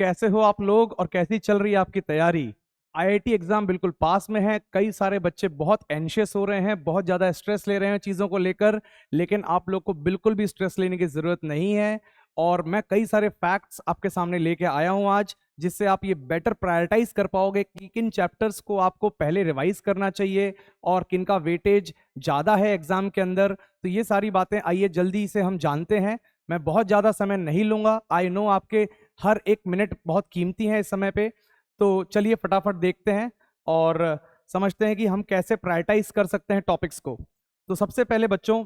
कैसे हो आप लोग और कैसी चल रही है आपकी तैयारी। आईआईटी एग्जाम बिल्कुल पास में है। कई सारे बच्चे बहुत एंशियस हो रहे हैं, बहुत ज़्यादा स्ट्रेस ले रहे हैं चीज़ों को लेकर, लेकिन आप लोग को बिल्कुल भी स्ट्रेस लेने की ज़रूरत नहीं है। और मैं कई सारे फैक्ट्स आपके सामने लेके आया हूं आज, जिससे आप ये बेटर प्रायोरिटाइज कर पाओगे कि किन चैप्टर्स को आपको पहले रिवाइज करना चाहिए और किन का वेटेज ज़्यादा है एग्जाम के अंदर। तो ये सारी बातें आइए जल्दी से हम जानते हैं। मैं बहुत ज़्यादा समय नहीं लूंगा, आई नो आपके हर एक मिनट बहुत कीमती है इस समय पे। तो चलिए फटाफट देखते हैं और समझते हैं कि हम कैसे प्रायोरिटाइज कर सकते हैं टॉपिक्स को। तो सबसे पहले बच्चों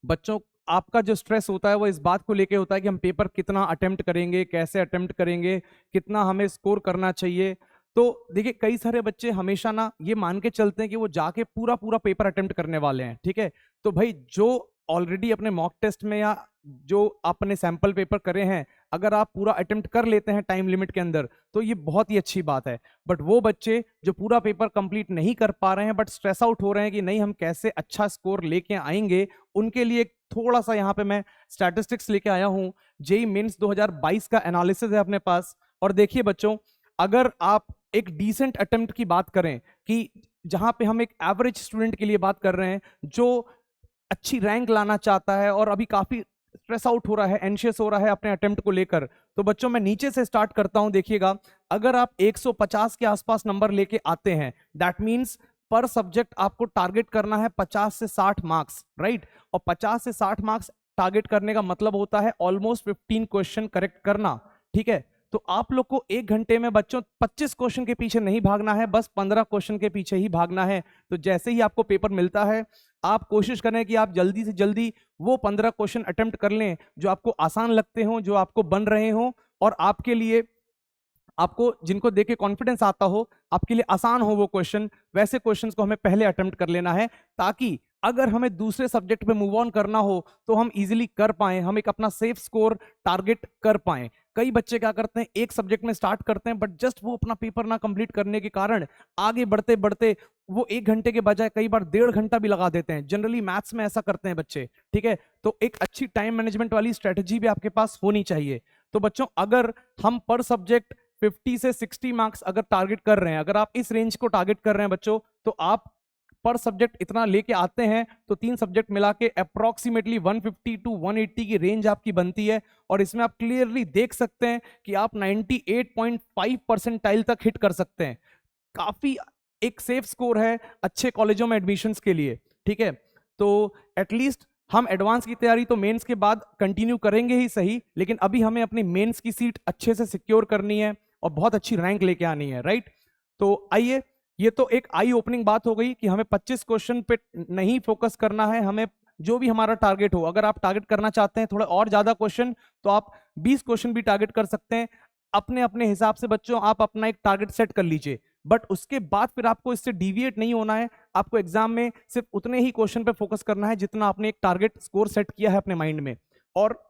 बच्चों आपका जो स्ट्रेस होता है वो इस बात को लेके होता है कि हम पेपर कितना अटेम्प्ट करेंगे, कैसे अटेम्प्ट करेंगे, कितना हमें स्कोर करना चाहिए। तो देखिए कई सारे बच्चे हमेशा ना ये मान के चलते हैं कि वो जाके पूरा पूरा पेपर अटेम्प्ट करने वाले हैं। ठीक है, तो भाई जो ऑलरेडी अपने मॉक टेस्ट में या जो आपने सैंपल पेपर करे हैं, अगर आप पूरा अटेम्प्ट कर लेते हैं टाइम लिमिट के अंदर तो ये बहुत ही अच्छी बात है। बट वो बच्चे जो पूरा पेपर कंप्लीट नहीं कर पा रहे हैं बट स्ट्रेस आउट हो रहे हैं कि नहीं हम कैसे अच्छा स्कोर लेके आएंगे, उनके लिए थोड़ा सा यहाँ पे मैं स्टैटिस्टिक्स लेके आया हूँ। जेई मेंस 2022 का एनालिसिस है अपने पास। और देखिए बच्चों, अगर आप एक डिसेंट अटेम्प्ट की बात करें, कि जहां पे हम एक एवरेज स्टूडेंट के लिए बात कर रहे हैं जो अच्छी रैंक लाना चाहता है और अभी काफी स्ट्रेस आउट हो रहा है, एंशियस हो रहा है अपने अटेम्प्ट को लेकर, तो बच्चों मैं नीचे से स्टार्ट करता हूं। देखिएगा, अगर आप 150 के आसपास नंबर लेके आते हैं, दैट मींस पर सब्जेक्ट आपको टारगेट करना है 50 से 60 मार्क्स, राइट। और 50 से 60 मार्क्स टारगेट करने का मतलब होता है ऑलमोस्ट 15 क्वेश्चन करेक्ट करना। ठीक है, तो आप लोग को एक घंटे में बच्चों 25 क्वेश्चन के पीछे नहीं भागना है, बस 15 क्वेश्चन के पीछे ही भागना है। तो जैसे ही आपको पेपर मिलता है, आप कोशिश करें कि आप जल्दी से जल्दी वो 15 क्वेश्चन अटेम्प्ट कर लें जो आपको आसान लगते हो, जो आपको बन रहे हो और आपके लिए, आपको जिनको देख के कॉन्फिडेंस आता हो, आपके लिए आसान हो वो क्वेश्चन। वैसे क्वेश्चंस को हमें पहले अटेम्प्ट कर लेना है, ताकि अगर हमें दूसरे सब्जेक्ट पे मूव ऑन करना हो तो हम इजीली कर पाए, हम एक अपना सेफ स्कोर टारगेट कर पाए। कई बच्चे क्या करते हैं, एक सब्जेक्ट में स्टार्ट करते हैं बट जस्ट वो अपना पेपर ना कंप्लीट करने के कारण आगे बढ़ते बढ़ते वो एक घंटे के बजाय कई बार 1.5 घंटा भी लगा देते हैं। जनरली मैथ्स में ऐसा करते हैं बच्चे। ठीक है, तो एक अच्छी टाइम मैनेजमेंट वाली स्ट्रेटेजी भी आपके पास होनी चाहिए। तो बच्चों, अगर हम पर सब्जेक्ट 50 से 60 मार्क्स अगर टारगेट कर रहे हैं, अगर आप इस रेंज को टारगेट कर रहे हैं बच्चों, तो आप पर सब्जेक्ट इतना लेके आते हैं तो 3 सब्जेक्ट मिला के अप्रोक्सीमेटली 150 टू 180 की रेंज आपकी बनती है। और इसमें आप क्लियरली देख सकते हैं कि आप 98.5 परसेंटाइल तक हिट कर सकते हैं। काफी एक सेफ स्कोर है अच्छे कॉलेजों में एडमिशंस के लिए। ठीक है, तो एटलीस्ट हम एडवांस की तैयारी तो मेंस के बाद कंटिन्यू करेंगे ही सही, लेकिन अभी हमें अपनी मेंस की सीट अच्छे से सिक्योर करनी है और बहुत अच्छी रैंक लेके आनी है, राइट। तो आइए, ये तो एक आई ओपनिंग बात हो गई कि हमें 25 क्वेश्चन पे नहीं फोकस करना है, हमें जो भी हमारा टारगेट हो, अगर आप टारगेट करना चाहते हैं थोड़ा और ज्यादा क्वेश्चन तो आप 20 क्वेश्चन भी टारगेट कर सकते हैं। अपने अपने हिसाब से बच्चों आप अपना एक टारगेट सेट कर लीजिए, बट उसके बाद फिर आपको इससे डिविएट नहीं होना है। आपको एग्जाम में सिर्फ उतने ही क्वेश्चन पे फोकस करना है जितना आपने एक टारगेट स्कोर सेट किया है अपने माइंड में। और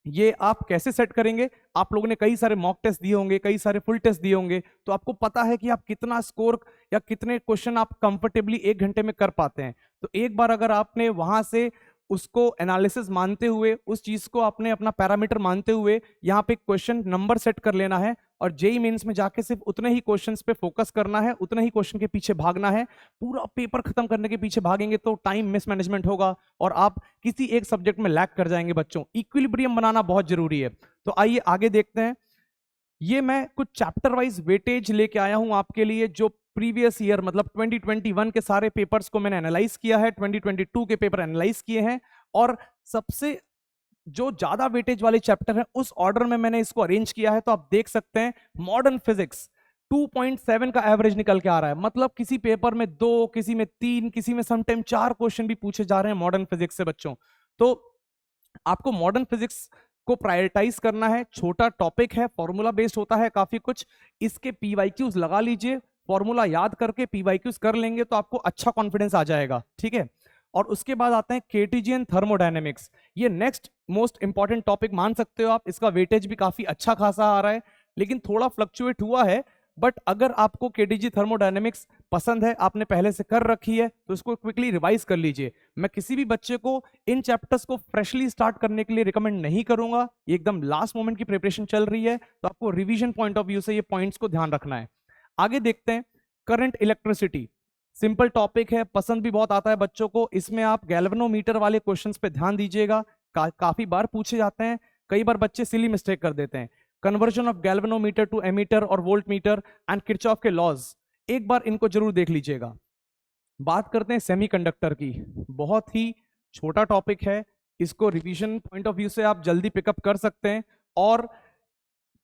ये आप कैसे सेट करेंगे, आप लोगों ने कई सारे मॉक टेस्ट दिए होंगे, कई सारे फुल टेस्ट दिए होंगे, तो आपको पता है कि आप कितना स्कोर या कितने क्वेश्चन आप कंफर्टेबली एक घंटे में कर पाते हैं। तो एक बार अगर आपने वहां से उसको एनालिसिस मानते हुए, उस चीज को आपने अपना पैरामीटर मानते हुए यहाँ पे क्वेश्चन नंबर सेट कर लेना है और जेई मेंस में जाके सिर्फ उतने ही क्वेश्चंस पे फोकस करना है, उतने ही क्वेश्चन के पीछे भागना है। पूरा पेपर खत्म करने के पीछे भागेंगे तो टाइम मिसमैनेजमेंट होगा और आप किसी एक सब्जेक्ट में लैग कर जाएंगे। बच्चों, इक्विलिब्रियम बनाना बहुत जरूरी है। तो आइए आगे देखते हैं। ये मैं कुछ चैप्टर वाइज वेटेज लेके आया हूं आपके लिए, जो प्रीवियस ईयर मतलब 2021 के सारे पेपर्स को मैंने एनालाइज किया है, 2022 के पेपर एनालाइज किए हैं और सबसे जो ज्यादा वेटेज वाले चैप्टर है उस ऑर्डर में मैंने इसको अरेंज किया है। तो आप देख सकते हैं मॉडर्न फिजिक्स 2.7 का एवरेज निकल के आ रहा है, मतलब किसी पेपर में 2, किसी में 3, किसी में समटाइम 4 क्वेश्चन भी पूछे जा रहे हैं मॉडर्न फिजिक्स से बच्चों। तो आपको मॉडर्न फिजिक्स को प्रायोरिटाइज करना है। छोटा टॉपिक है, फॉर्मूला बेस्ड होता है काफी कुछ, इसके पीवाईक्यूज लगा लीजिए, फॉर्मूला याद करके पीवाईक्यूज कर लेंगे तो आपको अच्छा कॉन्फिडेंस आ जाएगा। ठीक है, और उसके बाद आते हैं केटीजीएन थर्मोडायनेमिक्स। ये नेक्स्ट मोस्ट इंपॉर्टेंट टॉपिक मान सकते हो आप, इसका वेटेज भी काफी अच्छा खासा आ रहा है, लेकिन थोड़ा फ्लक्चुएट हुआ है बट अगर आपको केटीजी थर्मोडायनेमिक्स पसंद है, आपने पहले से कर रखी है, तो इसको क्विकली रिवाइज कर लीजिए। मैं किसी भी बच्चे को इन चैप्टर्स को फ्रेशली स्टार्ट करने के लिए रिकमेंड नहीं करूंगा। ये एकदम लास्ट मोमेंट की प्रिपरेशन चल रही है, तो आपको रिवीजन पॉइंट ऑफ व्यू से ये पॉइंट्स को ध्यान रखना है। आगे देखते हैं करंट इलेक्ट्रिसिटी। सिंपल टॉपिक है, पसंद भी बहुत आता है बच्चों को। इसमें आप गैल्वेनोमीटर वाले क्वेश्चंस पे ध्यान दीजिएगा, काफी बार पूछे जाते हैं। कई बार बच्चे सिली मिस्टेक कर देते हैं। Conversion of galvanometer to ammeter और वोल्ट मीटर एंड किरचॉफ के लॉज, एक बार इनको जरूर देख लीजिएगा। बात करते हैं सेमीकंडक्टर की। बहुत ही छोटा टॉपिक है, इसको रिवीजन पॉइंट ऑफ व्यू से आप जल्दी पिकअप कर सकते हैं। और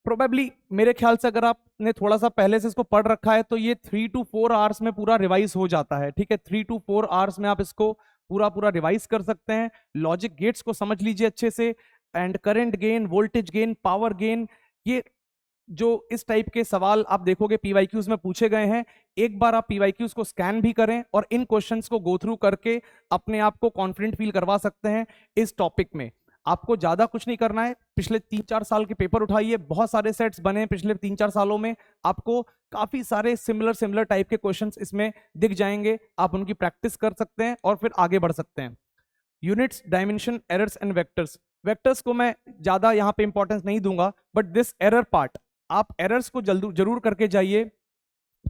प्रोबेबली मेरे ख्याल से अगर आपने थोड़ा सा पहले से इसको पढ़ रखा है तो ये 3 to 4 आवर्स में पूरा रिवाइज हो जाता है। ठीक है, 3 to 4 आवर्स में आप इसको पूरा पूरा रिवाइज कर सकते हैं। लॉजिक गेट्स को समझ लीजिए अच्छे से, and current gain, voltage gain, power gain, ये जो इस टाइप के सवाल आप देखोगे पीवाईक्यूज में पूछे गए हैं, एक बार आप पीवाईक्यूज को स्कैन भी करें और इन क्वेश्चंस को गो थ्रू करके अपने आप को कॉन्फिडेंट फील करवा सकते हैं इस टॉपिक में। आपको ज्यादा कुछ नहीं करना है, पिछले 3-4 साल के पेपर उठाइए, बहुत सारे सेट्स बने हैं पिछले 3-4 सालों में, आपको काफी सारे सिमिलर टाइप के क्वेश्चंस इसमें दिख जाएंगे। आप उनकी प्रैक्टिस कर सकते हैं और फिर आगे बढ़ सकते हैं। Units, dimension, errors and vectors. Vectors को मैं ज्यादा यहाँ पे इंपॉर्टेंस नहीं दूंगा, बट दिस एरर पार्ट आप एरर्स को जरूर करके जाइए।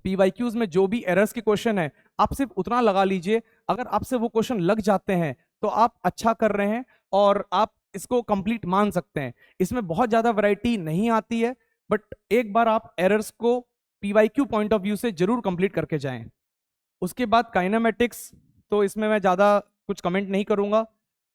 पीवाईक्यूज में जो भी एरर्स के क्वेश्चन है आप सिर्फ उतना लगा लीजिए, अगर आपसे वो क्वेश्चन लग जाते हैं तो आप अच्छा कर रहे हैं और आप इसको कंप्लीट मान सकते हैं। इसमें बहुत ज्यादा वैरायटी नहीं आती है, बट एक बार आप एरर्स को पीवाईक्यू पॉइंट ऑफ व्यू से जरूर कंप्लीट करके जाएं। उसके बाद काइनेमेटिक्स, तो इसमें मैं ज्यादा कुछ कमेंट नहीं करूंगा।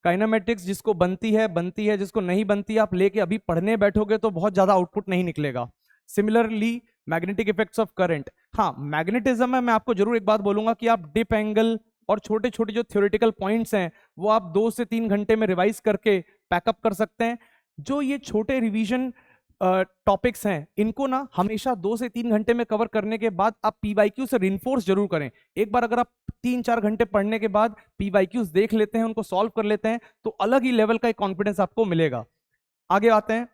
काइनेमेटिक्स जिसको बनती है, जिसको नहीं बनती आप लेके अभी पढ़ने बैठोगे तो बहुत ज्यादा आउटपुट नहीं निकलेगा। Similarly magnetic effects of current, हाँ मैग्नेटिज्म में मैं आपको जरूर एक बात बोलूंगा कि आप डिप एंगल और छोटे छोटे जो थ्योरेटिकल पॉइंट्स हैं वो आप 2 से 3 घंटे में रिवाइज करके पैकअप कर सकते हैं। जो ये छोटे रिवीजन टॉपिक्स हैं इनको ना हमेशा 2 से 3 घंटे में कवर करने के बाद आप पीवाईक्यू से रिइंफोर्स जरूर करें। एक बार अगर आप 3-4 घंटे पढ़ने के बाद पीवाईक्यूज देख लेते हैं, उनको सॉल्व कर लेते हैं, तो अलग ही लेवल का एक कॉन्फिडेंस आपको मिलेगा। आगे आते हैं,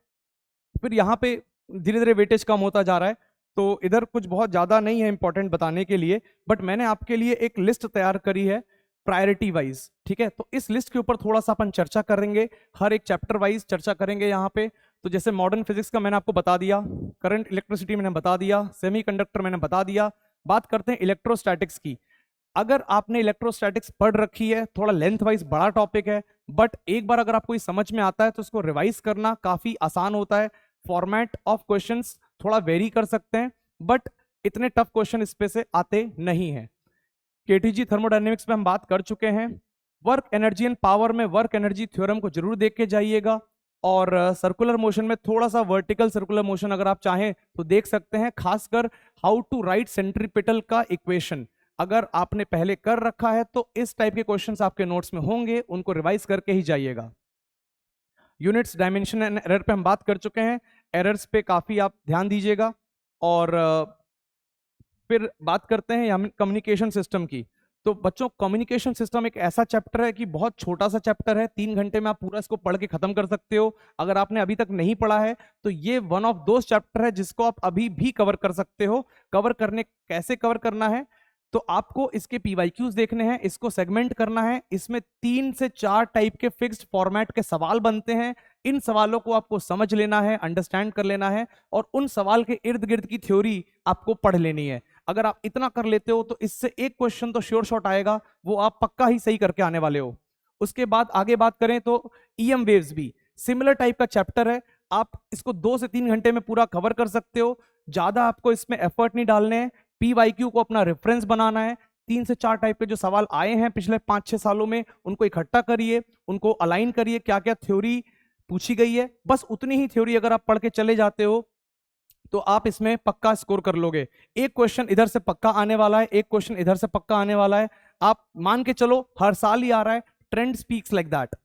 फिर यहाँ पे धीरे धीरे वेटेज कम होता जा रहा है, तो इधर कुछ बहुत ज्यादा नहीं है इंपॉर्टेंट बताने के लिए, बट मैंने आपके लिए एक लिस्ट तैयार करी है प्रायोरिटी वाइज। ठीक है, तो इस लिस्ट के ऊपर थोड़ा सा अपन चर्चा करेंगे, हर एक चैप्टर वाइज चर्चा करेंगे यहाँ पे। तो जैसे मॉडर्न फिजिक्स का मैंने आपको बता दिया, करंट इलेक्ट्रिसिटी मैंने बता दिया, सेमीकंडक्टर मैंने बता दिया। बात करते हैं इलेक्ट्रोस्टैटिक्स की। अगर आपने इलेक्ट्रोस्टैटिक्स पढ़ रखी है, थोड़ा लेंथ वाइज बड़ा टॉपिक है, बट एक बार अगर आपको समझ में आता है तो इसको रिवाइज करना काफी आसान होता है। फॉर्मेट ऑफ क्वेश्चंस थोड़ा वेरी कर सकते हैं, बट इतने टफ क्वेश्चन इस पे से आते नहीं हैं। केटीजी थर्मोडायनेमिक्स में हम बात कर चुके हैं। वर्क एनर्जी एंड पावर में वर्क एनर्जी थ्योरम को जरूर देख के जाइएगा, और सर्कुलर मोशन में थोड़ा सा वर्टिकल सर्कुलर मोशन अगर आप चाहें तो देख सकते हैं, खासकर हाउ टू राइट सेंट्रीपिटल का इक्वेशन अगर आपने पहले कर रखा है तो इस टाइप के क्वेश्चंस आपके नोट्स में होंगे, उनको रिवाइज करके ही जाइएगा। यूनिट्स, डायमेंशन एंड एरर पे हम बात कर चुके हैं, एरर्स पे काफी आप ध्यान दीजिएगा। और फिर बात करते हैं कम्युनिकेशन सिस्टम की। तो बच्चों कम्युनिकेशन सिस्टम एक ऐसा चैप्टर है कि बहुत छोटा सा चैप्टर है, 3 घंटे में आप पूरा इसको पढ़ के खत्म कर सकते हो। अगर आपने अभी तक नहीं पढ़ा है तो ये वन ऑफ दोस चैप्टर है जिसको आप अभी भी कवर कर सकते हो। कवर करने कैसे कवर करना है, तो आपको इसके पीवाईक्यूज देखने हैं, इसको सेगमेंट करना है। इसमें 3 से 4 टाइप के फिक्स्ड फॉर्मेट के सवाल बनते हैं। इन सवालों को आपको समझ लेना है, अंडरस्टैंड कर लेना है, और उन सवाल के इर्द गिर्द की थ्योरी आपको पढ़ लेनी है। अगर आप इतना कर लेते हो तो इससे एक क्वेश्चन तो श्योर शॉट आएगा, वो आप पक्का ही सही करके आने वाले हो। उसके बाद आगे बात करें तो ईएम वेव्स भी सिमिलर टाइप का चैप्टर है। आप इसको 2 से 3 घंटे में पूरा कवर कर सकते हो, ज्यादा आपको इसमें एफर्ट नहीं डालने हैं। पीवाईक्यू को अपना रेफरेंस बनाना है। 3 से 4 टाइप के जो सवाल आए हैं पिछले 5-6 सालों में उनको इकट्ठा करिए, उनको अलाइन करिए, क्या क्या थ्योरी पूछी गई है। बस उतनी ही थ्योरी अगर आप पढ़ के चले जाते हो तो आप इसमें पक्का स्कोर कर लोगे। एक क्वेश्चन इधर से पक्का आने वाला है, एक क्वेश्चन इधर से पक्का आने वाला है, आप मान के चलो हर साल ही आ रहा है। Trend speaks like that.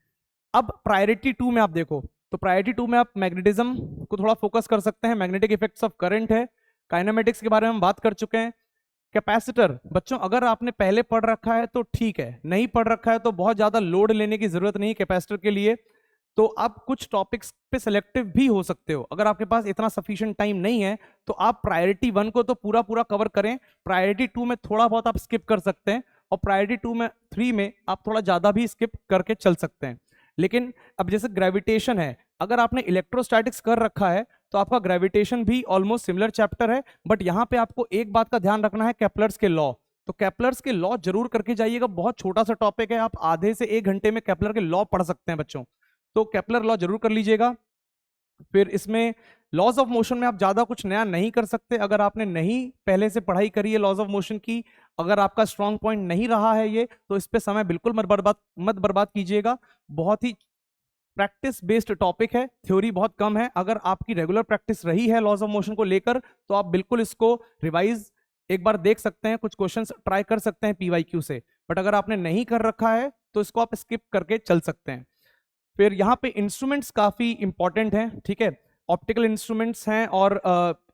अब प्रायोरिटी 2 में आप देखो तो प्रायोरिटी 2 में आप मैग्नेटिज्म को थोड़ा फोकस कर सकते हैं। मैग्नेटिक इफेक्ट्स ऑफ करंट है, काइनेमेटिक्स के बारे में हम बात कर चुके हैं। कैपेसिटर, बच्चों अगर आपने पहले पढ़ रखा है तो ठीक है, नहीं पढ़ रखा है तो बहुत ज्यादा लोड लेने की जरूरत नहीं कैपेसिटर के लिए। तो आप कुछ टॉपिक्स पे सिलेक्टिव भी हो सकते हो। अगर आपके पास इतना सफिशिएंट टाइम नहीं है तो आप प्रायोरिटी 1 को तो पूरा पूरा कवर करें, प्रायोरिटी 2 में थोड़ा बहुत आप स्किप कर सकते हैं, और प्रायोरिटी 2 में 3 में आप थोड़ा ज्यादा भी स्किप करके चल सकते हैं। लेकिन अब जैसे ग्रेविटेशन है, अगर आपने इलेक्ट्रोस्टैटिक्स कर रखा है तो आपका ग्रेविटेशन भी ऑलमोस्ट सिमिलर चैप्टर है, बट यहाँ पे आपको एक बात का ध्यान रखना है, केपलर्स के लॉ। तो केपलर्स के लॉ जरूर करके जाइएगा, बहुत छोटा सा टॉपिक है, आप आधे से 1 घंटे में केपलर के लॉ पढ़ सकते हैं बच्चों, तो केपलर लॉ जरूर कर लीजिएगा। फिर इसमें लॉज ऑफ मोशन में आप ज्यादा कुछ नया नहीं कर सकते, अगर आपने नहीं पहले से पढ़ाई करी है लॉज ऑफ मोशन की, अगर आपका स्ट्रॉन्ग पॉइंट नहीं रहा है ये, तो इस पे समय बिल्कुल मत बर्बाद कीजिएगा। बहुत ही प्रैक्टिस बेस्ड टॉपिक है, थ्योरी बहुत कम है। अगर आपकी रेगुलर प्रैक्टिस रही है लॉज ऑफ मोशन को लेकर तो आप बिल्कुल इसको रिवाइज एक बार देख सकते हैं, कुछ क्वेश्चंस ट्राई कर सकते हैं पीवाईक्यू से, बट अगर आपने नहीं कर रखा है तो इसको आप स्किप करके चल सकते हैं। फिर यहाँ पे इंस्ट्रूमेंट्स काफी इंपॉर्टेंट हैं, ठीक है, ऑप्टिकल इंस्ट्रूमेंट्स हैं, और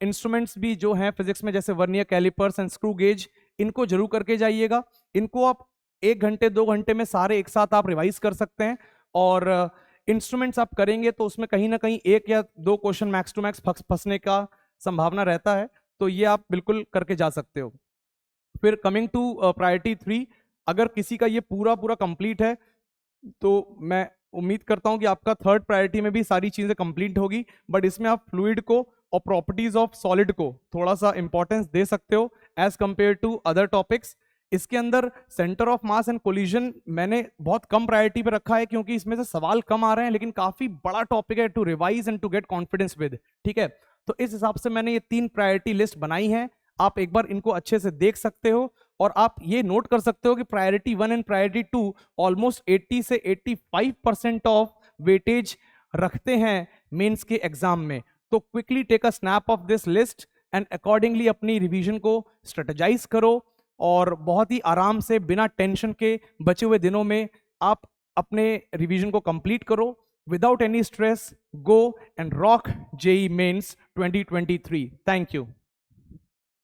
इंस्ट्रूमेंट्स भी जो हैं फिजिक्स में, जैसे vernier callipers and screw gauge, इनको जरूर करके जाइएगा। इनको आप 1 घंटे 2 घंटे में सारे एक साथ आप रिवाइज कर सकते हैं, और इंस्ट्रूमेंट्स आप करेंगे तो उसमें कहीं ना कहीं 1 या 2 क्वेश्चन मैक्स टू मैक्स फंसने का संभावना रहता है, तो ये आप बिल्कुल करके जा सकते हो। फिर कमिंग टू प्रायोरिटी 3, अगर किसी का ये पूरा पूरा कंप्लीट है तो मैं उम्मीद करता हूं कि आपका थर्ड प्रायोरिटी में भी सारी चीजें कंप्लीट होगी, बट इसमें आप फ्लूइड को और प्रॉपर्टीज ऑफ सॉलिड को थोड़ा सा इंपॉर्टेंस दे सकते हो as compare to other topics. इसके अंदर centre of mass and collision मैंने बहुत कम प्रायोरिटी पे रखा है, क्योंकि इसमें से सवाल कम आ रहे हैं, लेकिन काफी बड़ा टॉपिक है to revise and to get confidence with, ठीक है। तो इस हिसाब से मैंने ये 3 प्रायोरिटी लिस्ट बनाई है, आप एक बार इनको अच्छे से देख सकते हो, और आप ये नोट कर सकते हो कि प्रायोरिटी 1 एंड प्रायोरिटी 2 ऑलमोस्ट 80 से 85% ऑफ वेटेज रखते हैं मेंस के एग्जाम में। तो quickly take a snap of this list and accordingly अपनी रिवीजन को स्ट्रेटेजाइज करो, और बहुत ही आराम से बिना टेंशन के बचे हुए दिनों में आप अपने रिवीजन को कंप्लीट करो without any stress. Go and rock JEE mains 2023। Thank you.